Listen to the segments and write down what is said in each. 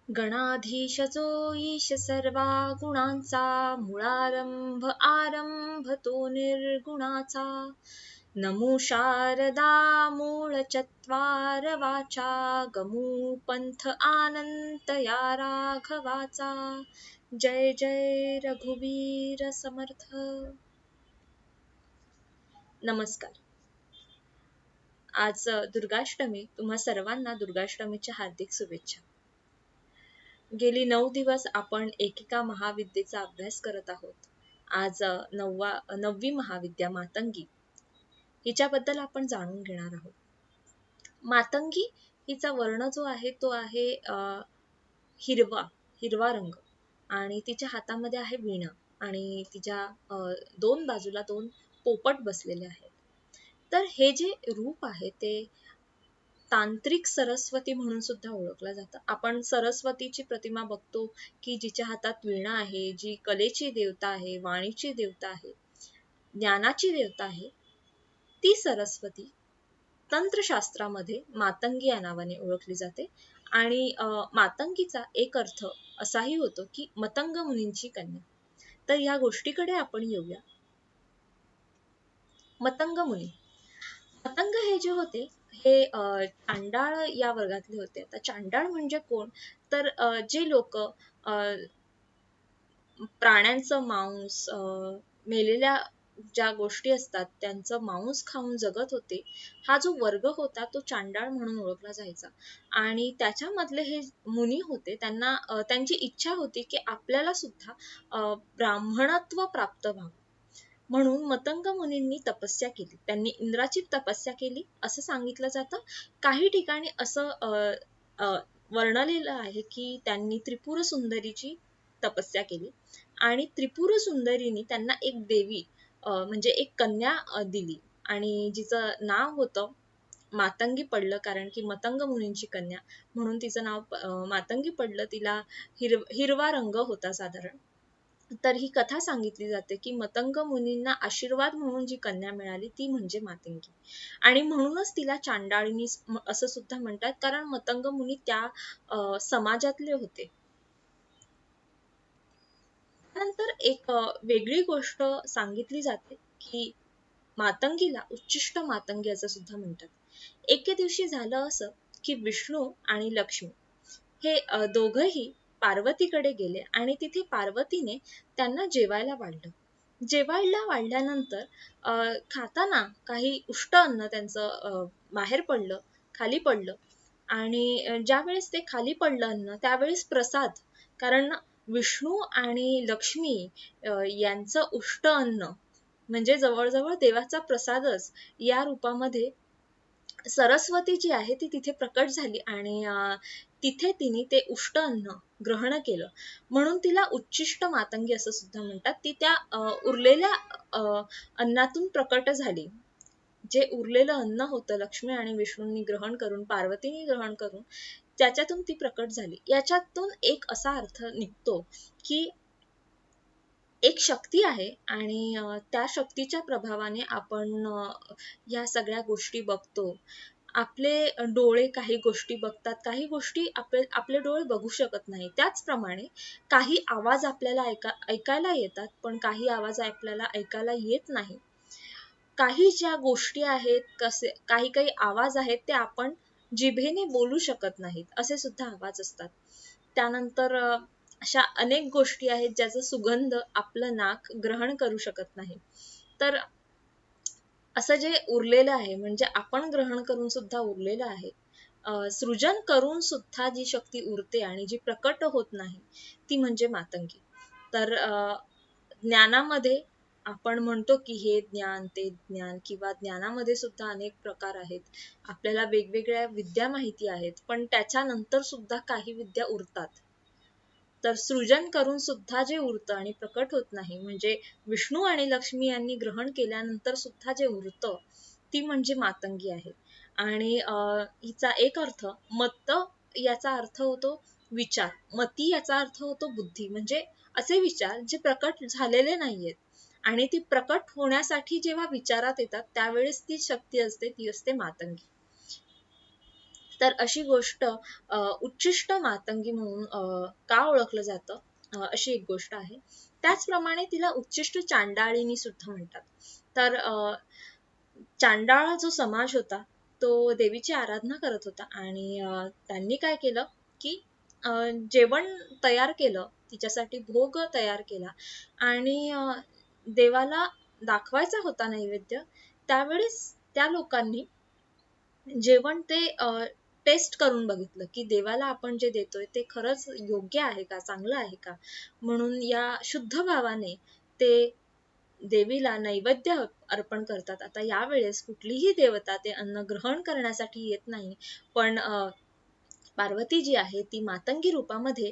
गणाधीश जो ईश सर्वा गुणांचा मूळारंभ आरंभ तो निर्गुणाचा नमो शारदा मूळ चत्वार वाचा गमू पंथ आनंत या राघवाचा जय जय रघुवीर समर्थ. नमस्कार. आज दुर्गाष्टमी. तुम्हा सर्वांना दुर्गाष्टमीच्या हार्दिक शुभेच्छा. गेली 9 दिवस आपण एकेका महाविद्येचा अभ्यास करत आहोत. आज 9वी महाविद्या मातंगी हिच्याबद्दल आपण जाणून घेणार आहोत. मातंगी हिचा वर्ण जो आहे तो आहे हिरवा रंग आणि तिच्या हातामध्ये आहे वीणा आणि तिच्या दोन बाजूला 2 पोपट बसलेले आहेत. तर हे जे रूप आहे ते तांत्रिक सरस्वती म्हणून सुद्धा ओळखलं जातं. आपण सरस्वतीची प्रतिमा बघतो की जिच्या हातात वीणा आहे, जी कलेची देवता आहे, वाणीची देवता आहे, ज्ञानाची देवता आहे, ती सरस्वती तंत्रशास्त्रामध्ये मातंगी या नावाने ओळखली जाते. आणि मातंगीचा एक अर्थ असाही होतो की मतंग मुनींची कन्या. तर या गोष्टीकडे आपण येऊया. मतंग मुनी. मतंग हे जे होते हे चांडाळ या वर्गातले होते. आता चांडाळ म्हणजे कोण, तर जे लोक प्राण्यांचं मांस, मेलेल्या ज्या गोष्टी असतात त्यांचं मांस खाऊन जगत होते, हा जो वर्ग होता तो चांडाळ म्हणून ओळखला जायचा. आणि त्याच्यामधले हे मुनी होते, त्यांना त्यांची इच्छा होती की आपल्याला सुद्धा ब्राह्मणत्व प्राप्त व्हावं, म्हणून मतंग मुनींनी तपस्या केली. त्यांनी इंद्राची तपस्या केली असं सांगितलं जातं. काही ठिकाणी असं वर्णलेलं आहे की त्यांनी त्रिपुर सुंदरीची तपस्या केली आणि त्रिपुर सुंदरीने त्यांना एक देवी म्हणजे एक कन्या दिली आणि जिचं नाव होतं मातंगी पडलं, कारण की मतंग मुनींची कन्या म्हणून तिचं नाव मातंगी पडलं. तिला हिरवा रंग होता साधारण. तर ही कथा सांगितली जाते की मतंग मुनींना आशीर्वाद म्हणून जी कन्या मिळाली ती म्हणजे मातंगी, आणि म्हणूनच तिला चांडाळिनी असं सुद्धा म्हणतात, कारण मतंग मुनी त्या समाजातले होते. त्यानंतर एक वेगळी गोष्ट सांगितली जाते की मातंगीला उच्चिष्ट मातंगी असं सुद्धा म्हणतात. एके दिवशी झालं असं की विष्णू आणि लक्ष्मी हे दोघंही पार्वतीकडे गेले आणि तिथे पार्वतीने त्यांना जेवायला वाढलं. जेवायला वाढल्यानंतर खाताना काही उष्ट अन्न त्यांचं बाहेर पडलं, खाली पडलं. आणि ज्यावेळेस ते खाली पडलं अन्न त्यावेळेस प्रसाद, कारण विष्णू आणि लक्ष्मी यांचं उष्ट अन्न म्हणजे जवळजवळ देवाचा प्रसादच या रूपामध्ये सरस्वती जी आहे ती तिथे प्रकट झाली आणि तिथे तिने ते उष्ट अन्न ग्रहण केलं, म्हणून तिला उच्चिष्ट मातंगी असं सुद्धा म्हणतात. ती त्या उरलेल्या अन्नातून प्रकट झाली. जे उरलेलं अन्न होतं लक्ष्मी आणि विष्णूंनी ग्रहण करून, पार्वतीने ग्रहण करून त्याच्यातून ती प्रकट झाली. याच्यातून एक असा अर्थ निघतो की एक शक्ती आहे आणि त्या शक्तीच्या प्रभावाने आपण या सगळ्या गोष्टी बघतो. आपले डोळे काही गोष्टी बघतात, काही गोष्टी आपले डोळे बघू शकत नाही. त्याचप्रमाणे काही आवाज आपल्याला ऐकायला येतात, पण काही आवाज आपल्याला ऐकायला येत नाही. काही ज्या गोष्टी आहेत, काही काही आवाज आहेत ते आपण जिभेने बोलू शकत नाहीत, असे सुद्धा आवाज असतात. त्यानंतर अशा अनेक गोष्टी आहेत ज्याचा सुगंध आपलं नाक ग्रहण करू शकत नाही. तर असं जे उरलेलं आहे म्हणजे आपण ग्रहण करून सुद्धा उरलेलं आहे, सृजन करून सुद्धा जी शक्ती उरते आणि जी प्रकट होत नाही ती म्हणजे मातंगी. तर ज्ञानामध्ये आपण म्हणतो की हे ज्ञान ते ज्ञान, किंवा ज्ञानामध्ये सुद्धा अनेक प्रकार आहेत. आपल्याला वेगवेगळ्या विद्या माहिती आहेत, पण त्याच्यानंतर सुद्धा काही विद्या उरतात. तर सृजन करून सुद्धा जे उरतं आणि प्रकट होत नाही, म्हणजे विष्णू आणि लक्ष्मी यांनी ग्रहण केल्यानंतर सुद्धा जे उरतं ती म्हणजे मातंगी आहे. आणि हिचा एक अर्थ मत्त याचा अर्थ होतो विचार, मती याचा अर्थ होतो बुद्धी, म्हणजे असे विचार जे प्रकट झालेले नाहीयेत आणि ती प्रकट होण्यासाठी जेव्हा विचारात येतात त्यावेळेस ती शक्ती असते, ती असते मातंगी. तर अशी गोष्ट उच्छिष्ट मातंगी म्हणून का ओळखलं जातं, अशी एक गोष्ट आहे. त्याचप्रमाणे तिला उच्छिष्ट चांडाळिनी सुद्धा म्हणतात. तर चांडाळ जो समाज होता तो देवीची आराधना करत होता आणि त्यांनी काय केलं की जेवण तयार केलं, तिच्यासाठी भोग तयार केला आणि देवाला दाखवायचा होता नैवेद्य. त्यावेळेस त्या लोकांनी जेवण ते टेस्ट करून बघितलं की देवाला आपण जे देतोय ते खरंच योग्य आहे का, चांगलं आहे का, म्हणून या शुद्ध भावाने ते देवीला नैवेद्य अर्पण करतात. आता यावेळेस कुठलीही देवता ते अन्न ग्रहण करण्यासाठी येत नाही, पण पार्वती जी आहे ती मातंगी रूपामध्ये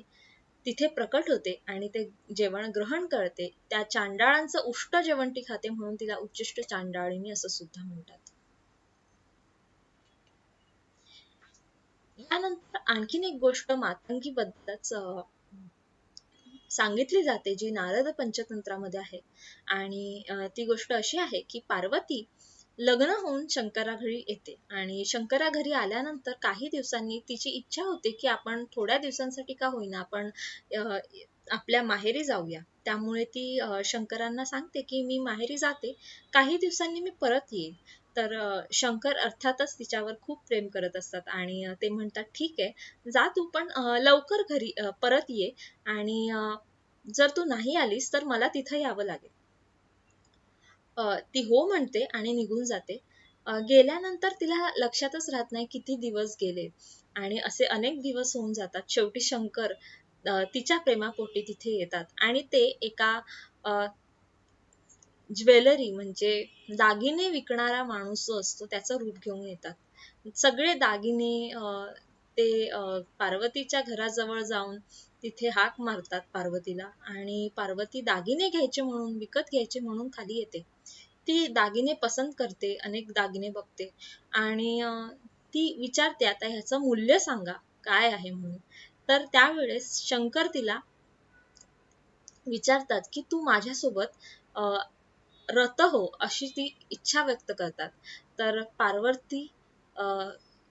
तिथे प्रकट होते आणि ते जेवण ग्रहण करते. त्या चांडाळांचं उष्ट जेवण ती खाते म्हणून तिला उच्चिष्ट चांडाळिनी असं सुद्धा म्हणतात. यानंतर आणखीन एक गोष्ट मातंगी बद्दलच सांगितली जाते जी नारद पंचतंत्रामध्ये आहे आणि ती गोष्ट अशी आहे की पार्वती लग्न होऊन शंकरा घरी येते आणि शंकरा घरी आल्यानंतर काही दिवसांनी तिची इच्छा होते की आपण थोड्या दिवसांसाठी का होईना आपण आपल्या माहेरी जाऊया. त्यामुळे ती शंकरांना सांगते की मी माहेरी जाते, काही दिवसांनी मी परत येईल. तर शंकर अर्थातच तिच्यावर खूप प्रेम करत असतात आणि ते म्हणतात ठीक आहे जा तू, पण लवकर घरी परत ये आणि जर तू नाही आलीस तर मला तिथं यावं लागेल. ती हो म्हणते आणि निघून जाते. गेल्यानंतर तिला लक्षातच राहत नाही किती दिवस गेले आणि असे अनेक दिवस होऊन जातात. शेवटी शंकर तिच्या प्रेमापोटी तिथे येतात आणि ते एका ज्वेलरी म्हणजे दागिने विकणारा माणूस जो असतो त्याचं रूप घेऊन येतात. सगळे दागिने ते पार्वतीच्या घराजवळ जाऊन तिथे हाक मारतात पार्वतीला आणि पार्वती दागिने घ्यायचे म्हणून, विकत घ्यायचे म्हणून खाली येते. ती दागिने पसंत करते, अनेक दागिने बघते आणि ती विचारते आता ह्याचं मूल्य सांगा काय आहे म्हणून. तर त्यावेळेस शंकर तिला विचारतात की तू माझ्यासोबत रत हो, अशी ती इच्छा व्यक्त करतात. तर पार्वती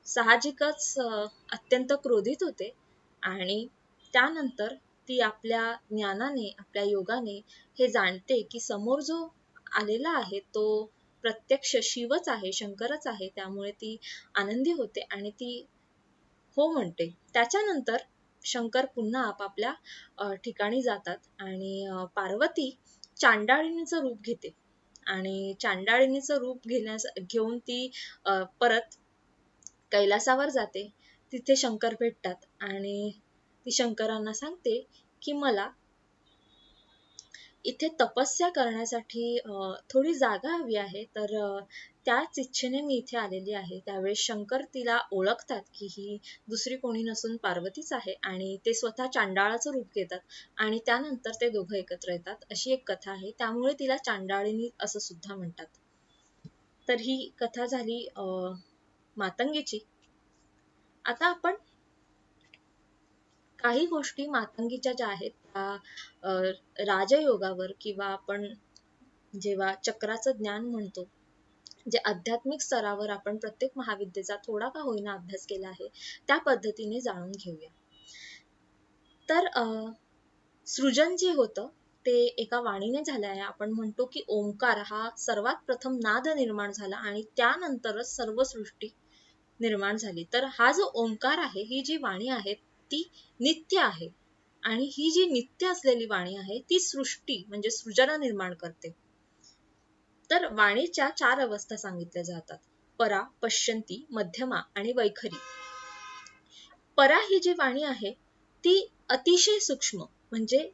साहजिकच अत्यंत क्रोधित होते आणि त्यानंतर ती आपल्या ज्ञानाने, आपल्या योगाने हे जाणते की समोर जो आलेला आहे तो प्रत्यक्ष शिवच आहे, शंकरच आहे. त्यामुळे ती आनंदी होते आणि ती हो म्हणते. त्याच्यानंतर शंकर पुन्हा आपापल्या ठिकाणी जातात आणि पार्वती चांडाळिनीचं रूप घेते आणि चांडाळिनीचं रूप घेऊन ती परत कैलासावर जाते. तिथे शंकर भेटतात आणि ती शंकरांना सांगते की मला इथे तपस्या करण्यासाठी थोडी जागा हवी आहे, तर त्याच इच्छेने मी इथे आलेली आहे. त्यावेळेस शंकर तिला ओळखतात की ही दुसरी कोणी नसून पार्वतीच आहे आणि ते स्वतः चांडाळाचं रूप घेतात आणि त्यानंतर ते दोघं एकत्र येतात. अशी एक कथा आहे, त्यामुळे तिला चांडाळिनी असं सुद्धा म्हणतात. तर ही कथा झाली मातंगीची. आता आपण काही गोष्टी मातंगीच्या ज्या आहेत त्या राजयोगावर किंवा आपण जेव्हा चक्राचं ज्ञान म्हणतो, जे आध्यात्मिक स्तरावर आपण प्रत्येक महाविद्येचा थोडा का होईना अभ्यास केला आहे त्या पद्धतीने जाणून घेऊया. तर सृजन जे होतं ते एका वाणीने झाले आहे. आपण म्हणतो की ओंकार हा सर्वात प्रथम नाद निर्माण झाला आणि त्यानंतरच सर्व सृष्टी निर्माण झाली. तर हा जो ओंकार आहे, ही जी वाणी आहे ती नित्य आहे आणि ही जी नित्य असलेली वाणी आहे ती सृष्टी म्हणजे सृजन निर्माण करते. तर वाणीच्या 4 अवस्था सांगितल्या जातात: परा, पश्यंती, मध्यमा आणि वैखरी. परा ही जी वाणी आहे ती अतिशय सूक्ष्म म्हणजे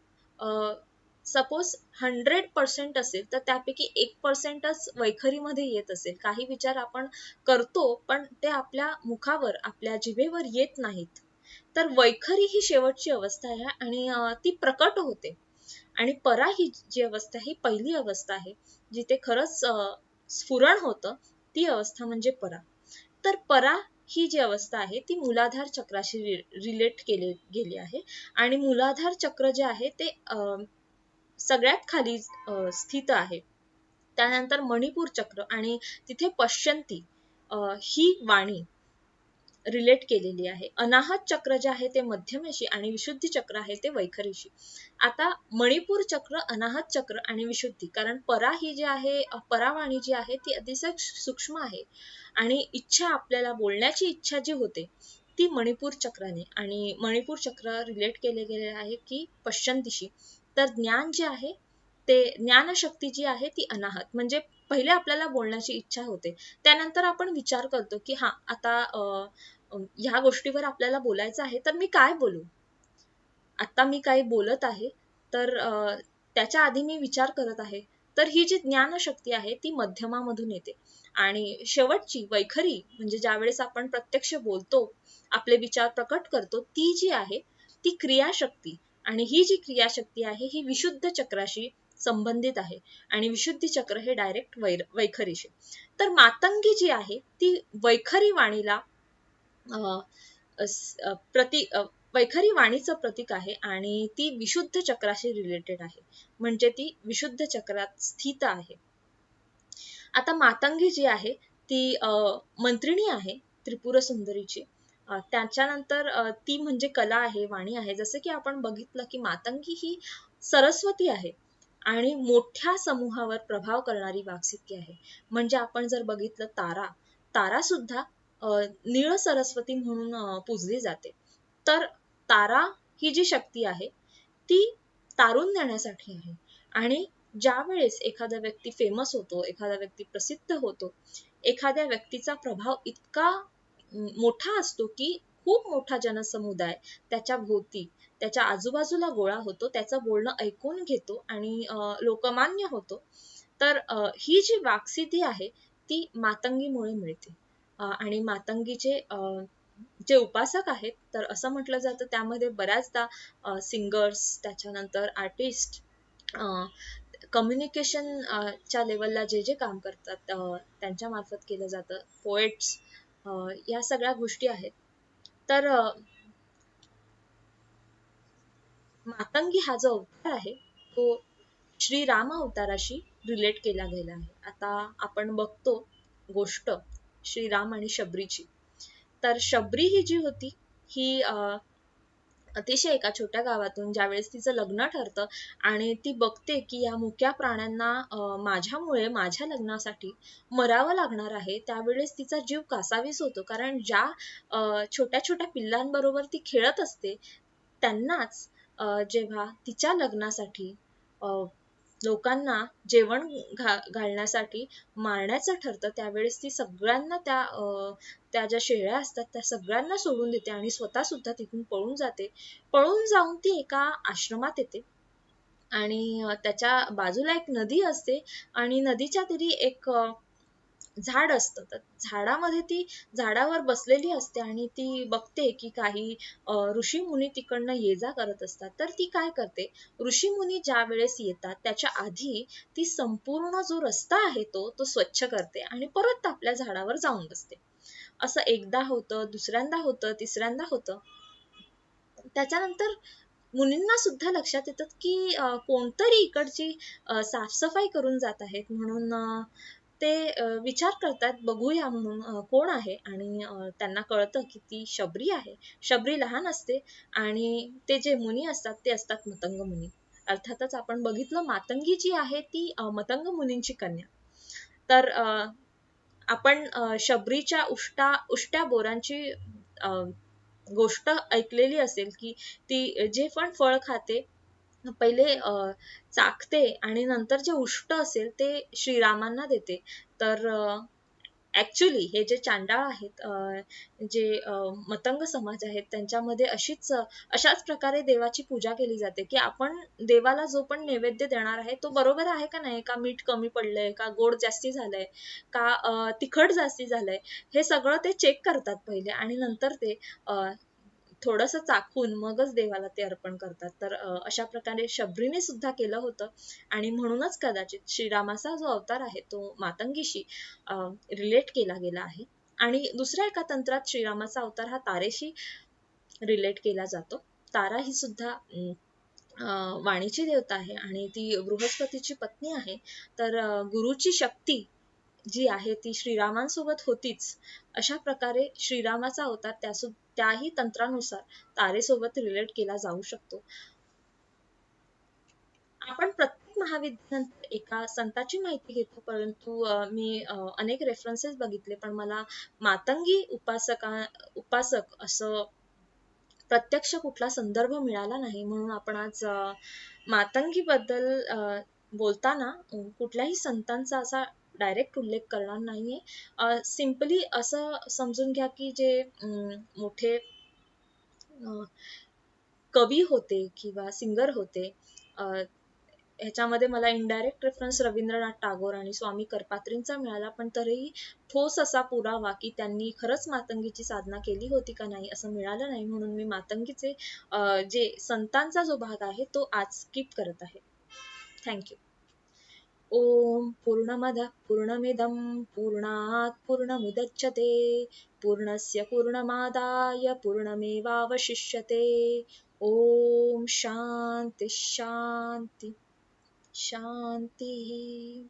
सपोज 100% असेल तर त्यापैकी 1%च वैखरीमध्ये येत असेल. काही विचार आपण करतो पण ते आपल्या मुखावर, आपल्या जिभेवर येत नाहीत. तर वैखरी ही शेवटची अवस्था आहे आणि ती प्रकट होते. आणि परा ही जी अवस्था ही पहिली अवस्था आहे जिथे खरंच स्फुरण होतं, ती अवस्था म्हणजे परा. तर परा ही जी अवस्था आहे ती मूलाधार चक्राशी रिलेट केली गेली आहे आणि मूलाधार चक्र जे आहे ते सगळ्यात खाली स्थित आहे. त्यानंतर मणिपूर चक्र आणि तिथे पश्यंती ही वाणी रिलेट केलेली आहे. अनाहत चक्र जे आहे ते मध्यमेशी आणि विशुद्धी चक्र आहे ते वैखरीशी. आता मणिपूर चक्र, अनाहत चक्र आणि विशुद्धी, कारण परा ही जी आहे, परावाणी जी आहे ती अतिशय सूक्ष्म आहे आणि इच्छा, आपल्याला बोलण्याची इच्छा जी होते ती मणिपूर चक्राने, आणि मणिपूर चक्र रिलेट केले गेले आहे की पश्चिम दिशी. तर ज्ञान जे आहे ते, ज्ञानशक्ती जी आहे ती अनाहत, म्हणजे पहिले आपल्याला बोलण्याची इच्छा होते, त्यानंतर आपण विचार करतो की हा आता ह्या गोष्टीवर आपल्याला बोलायचं आहे, तर मी काय बोलू, आता मी काही बोलत आहे तर त्याच्या आधी मी विचार करत आहे. तर ही जी ज्ञानशक्ती आहे ती मध्यमामधून येते. आणि शेवटची वैखरी, म्हणजे ज्यावेळेस आपण प्रत्यक्ष बोलतो, आपले विचार प्रकट करतो, ती जी आहे ती क्रियाशक्ती, आणि ही जी क्रियाशक्ती आहे ही विशुद्ध चक्राशी संबंधित आहे, आणि विशुद्धी चक्र हे डायरेक्ट वैखरीशी. तर मातंगी जी आहे ती वैखरी वाणीला वैखरी वाणीचं प्रतीक आहे, आणि ती विशुद्ध चक्राशी रिलेटेड आहे, म्हणजे ती विशुद्ध चक्रात स्थित आहे. आता मातंगी जी आहे ती मंत्रिणी आहे त्रिपुर सुंदरीची. त्याच्यानंतर ती म्हणजे कला आहे, वाणी आहे. जसं की आपण बघितलं की मातंगी ही सरस्वती आहे आणि मोठ्या समूहावर प्रभाव करणारी वाक्सिद्धी आहे. म्हणजे आपण जर बघितलं तारा, तारा सुद्धा नीळ सरस्वती म्हणून पूजली जाते. तर तारा ही जी शक्ती आहे ती तारून नेण्यासाठी आहे. आणि ज्या वेळेस एखादा व्यक्ती फेमस होतो, एखादा व्यक्ती प्रसिद्ध होतो, एखाद्या व्यक्तीचा प्रभाव इतका मोठा असतो की खूप मोठा जनसमुदाय त्याच्या भोवती, त्याच्या आजूबाजूला गोळा होतो, त्याचं बोलणं ऐकून घेतो आणि लोकमान्य होतो. तर ही जी वाक्सिद्धी आहे ती मातंगीमुळे मिळते. आणि मातंगीचे जे उपासक आहेत, तर असं म्हटलं जातं त्यामध्ये बऱ्याचदा सिंगर्स, त्याच्यानंतर आर्टिस्ट, कम्युनिकेशन च्या लेवलला जे जे काम करतात त्यांच्या मार्फत केलं जातं, पोएट्स, या सगळ्या गोष्टी आहेत. तर मातंगी हा जो अवतार आहे तो श्रीराम अवताराशी रिलेट केला गेला आहे. आता आपण बघतो गोष्ट श्रीराम आणि शबरीची. तर शबरी ही जी होती ही अतिशय एका छोट्या गावातून ज्यावेळेस तिचं लग्न ठरतं आणि ती बघते की या मुक्या प्राण्यांना माझ्यामुळे माझ्या लग्नासाठी मरावं लागणार आहे, त्यावेळेस तिचा जीव कासावीस होतो. कारण ज्या छोट्या छोट्या पिल्लांबरोबर ती खेळत असते त्यांनाच जेव्हा तिच्या लग्नासाठी लोकांना जेवण घालण्यासाठी मारण्याचं ठरतं, त्यावेळेस ती सगळ्यांना त्या ज्या शेळ्या असतात त्या सगळ्यांना सोडून देते आणि स्वतः सुद्धा तिथून पळून जाते. पळून जाऊन ती एका आश्रमात येते आणि त्याच्या बाजूला एक नदी असते आणि नदीच्या तीरी एक झाड असतं. तर झाडामध्ये ती झाडावर बसलेली असते आणि ती बघते की काही ऋषी मुनी तिकडनं ये जा करत असतात. तर ती काय करते, ऋषी मुनी ज्या वेळेस येतात त्याच्या आधी ती संपूर्ण जो रस्ता आहे तो स्वच्छ करते आणि परत आपल्या झाडावर जाऊन बसते. असं एकदा होतं, दुसऱ्यांदा होतं, तिसऱ्यांदा होतं. त्याच्यानंतर मुनींना सुद्धा लक्षात येतं की कोणतरी इकडची साफसफाई करून जात आहेत, म्हणून ते विचार करतात बघूया म्हणून कोण आहे. आणि त्यांना कळतं की ती शबरी आहे. शबरी लहान असते आणि ते जे मुनी असतात ते असतात मतंग मुनी. अर्थातच आपण बघितलं मातंगी जी आहे ती मतंग मुनींची कन्या. तर आपण शबरीच्या उष्ट्या बोरांची गोष्ट ऐकलेली असेल की ती जे पण फळ खाते पहिले चाखते आणि नंतर जे उष्ट असेल ते श्रीरामांना देते. तर ऍक्च्युली हे जे चांडाळ आहेत, जे मतंग समाज आहेत, त्यांच्यामध्ये अशाच प्रकारे देवाची पूजा केली जाते की आपण देवाला जो पण नैवेद्य देणार आहे तो बरोबर आहे का नाही, का मीठ कमी पडलंय, का गोड जास्ती झालंय, का तिखट जास्ती झालंय, हे सगळं ते चेक करतात पहिले आणि नंतर ते थोडंसं चाखून मगच देवाला ते अर्पण करतात. तर अशा प्रकारे शबरीने सुद्धा केलं होतं आणि म्हणूनच कदाचित श्रीरामाचा जो अवतार आहे तो मातंगीशी रिलेट केला गेला आहे. आणि दुसऱ्या एका तंत्रात श्रीरामाचा अवतार हा तारेशी रिलेट केला जातो. तारा ही सुद्धा वाणीची देवता आहे आणि ती बृहस्पतीची पत्नी आहे. तर गुरुची शक्ती जी आहे ती श्रीरामांसोबत होतीच. अशा प्रकारे श्रीरामाचा अवतार त्याही तंत्रानुसार तारेसोबत रिलेट केला जाऊ शकतो. आपण प्रत्येक महाविद्यानंतर एका संताची माहिती घेतो, परंतु मी अनेक रेफरन्सेस बघितले, पण मला मातंगी उपासक असं प्रत्यक्ष कुठला संदर्भ मिळाला नाही. म्हणून आपण आज मातंगी बद्दल बोलताना कुठल्याही संतांचा असा डायरेक्ट उल्लेख करणार नाहीये. सिम्पली असं समजून घ्या की जे मोठे कवी होते किंवा सिंगर होते, ह्याच्यामध्ये मला इनडायरेक्ट रेफरन्स रवींद्रनाथ टागोर आणि स्वामी करपात्रींचा मिळाला, पण तरीही ठोस असा पुरावा की त्यांनी खरंच मातंगीची साधना केली होती का नाही असं मिळालं नाही. म्हणून मी मातंगीचे जे संतांचा जो भाग आहे तो आज स्किप करत आहे. थँक्यू. ओम पूर्णमदः पूर्णमिदं पूर्णात् पूर्णमुदच्यते पूर्णस्य पूर्णमादाय पूर्णमेवावशिष्यते. ओम शांती शांती शांती.